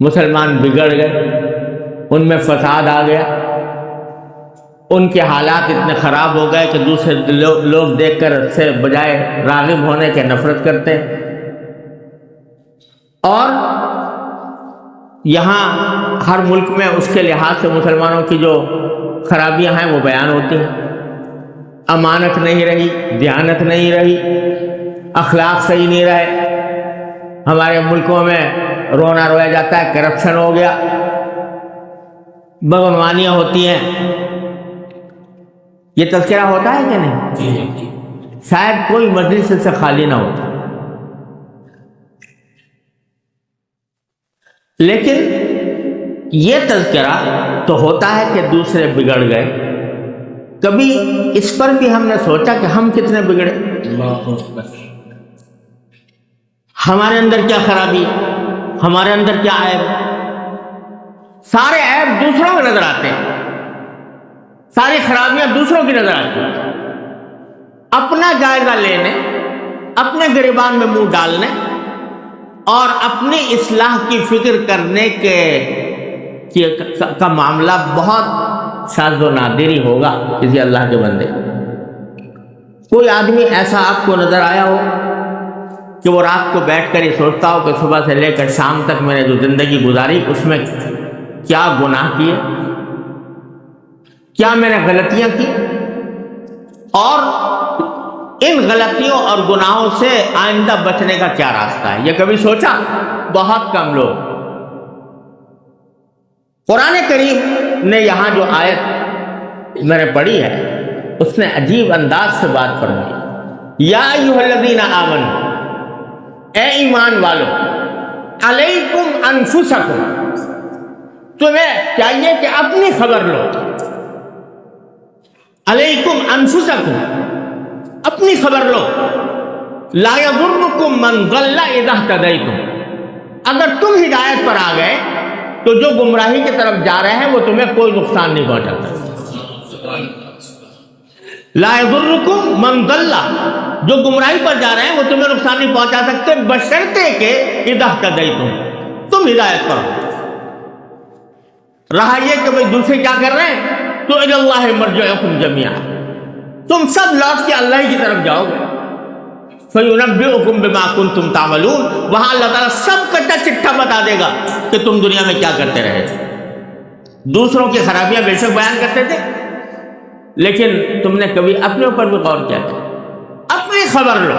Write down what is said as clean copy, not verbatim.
مسلمان بگڑ گئے، ان میں فساد آ گیا، ان کے حالات اتنے خراب ہو گئے کہ دوسرے لوگ دیکھ کر سے بجائے راغب ہونے کے نفرت کرتے ہیں۔ اور یہاں ہر ملک میں اس کے لحاظ سے مسلمانوں کی جو خرابیاں ہیں وہ بیان ہوتی ہیں، امانت نہیں رہی، دیانت نہیں رہی، اخلاق صحیح نہیں رہے، ہمارے ملکوں میں رونا رویا جاتا ہے، کرپشن ہو گیا، بدعنوانیاں ہوتی ہیں۔ یہ تذکرہ ہوتا ہے کہ نہیں؟ شاید کوئی مجلس سے خالی نہ ہوتا، لیکن یہ تذکرہ تو ہوتا ہے کہ دوسرے بگڑ گئے۔ کبھی اس پر بھی ہم نے سوچا کہ ہم کتنے بگڑے، ہمارے اندر کیا خرابی، ہمارے اندر کیا عیب؟ سارے عیب دوسروں کو نظر آتے ہیں، ساری خرابیاں دوسروں کی نظر آتی ہیں۔ اپنا جائزہ لینے، اپنے گریبان میں منہ ڈالنے اور اپنی اصلاح کی فکر کرنے کا معاملہ بہت شاذ و نادر ہی ہوگا کسی اللہ کے بندے۔ کوئی آدمی ایسا آپ کو نظر آیا ہو کہ وہ رات کو بیٹھ کر یہ سوچتا ہو کہ صبح سے لے کر شام تک میں نے جو زندگی گزاری اس میں کیا گناہ کیے، کیا میں نے غلطیاں کی، اور ان غلطیوں اور گناہوں سے آئندہ بچنے کا کیا راستہ ہے؟ یہ کبھی سوچا؟ بہت کم لوگ۔ قرآن کریم نے یہاں جو آیت میں نے پڑھی ہے اس نے عجیب انداز سے بات فرمائی، یا ایھا الذین آمنوا، اے ایمان والو، علیکم انفسکم، تمہیں چاہیے کہ اپنی خبر لو، علیکم انفسکم، اپنی خبر لو، لا یضرکم من ضل اذا اہتدیتم، اگر تم ہدایت پر آ گئے تو جو گمراہی کی طرف جا رہے ہیں وہ تمہیں کوئی نقصان نہیں پہنچاتا۔ لا یضرکم من ضل، جو گمراہی پر جا رہے ہیں وہ تمہیں نقصان نہیں پہنچا سکتے بشرطے کہ اذا اہتدیتم، تم ہدایت پر ہو۔ رہا یہ کہ بھئی دوسرے کیا کر رہے ہیں، تو الی اللہ مرجعکم جمیعا، تم سب لوٹ کے اللہ کی طرف جاؤ گے، فَيُنَبِّئُكُم بِمَا كُنتُمْ تَعْمَلُونَ، وہاں اللہ تعالیٰ سب کٹا چٹھا بتا دے گا کہ تم دنیا میں کیا کرتے رہے تھے۔ دوسروں کی خرابیاں بے شک بیان کرتے تھے، لیکن تم نے کبھی اپنے اوپر بھی غور کیا تھا؟ اپنی خبر لو۔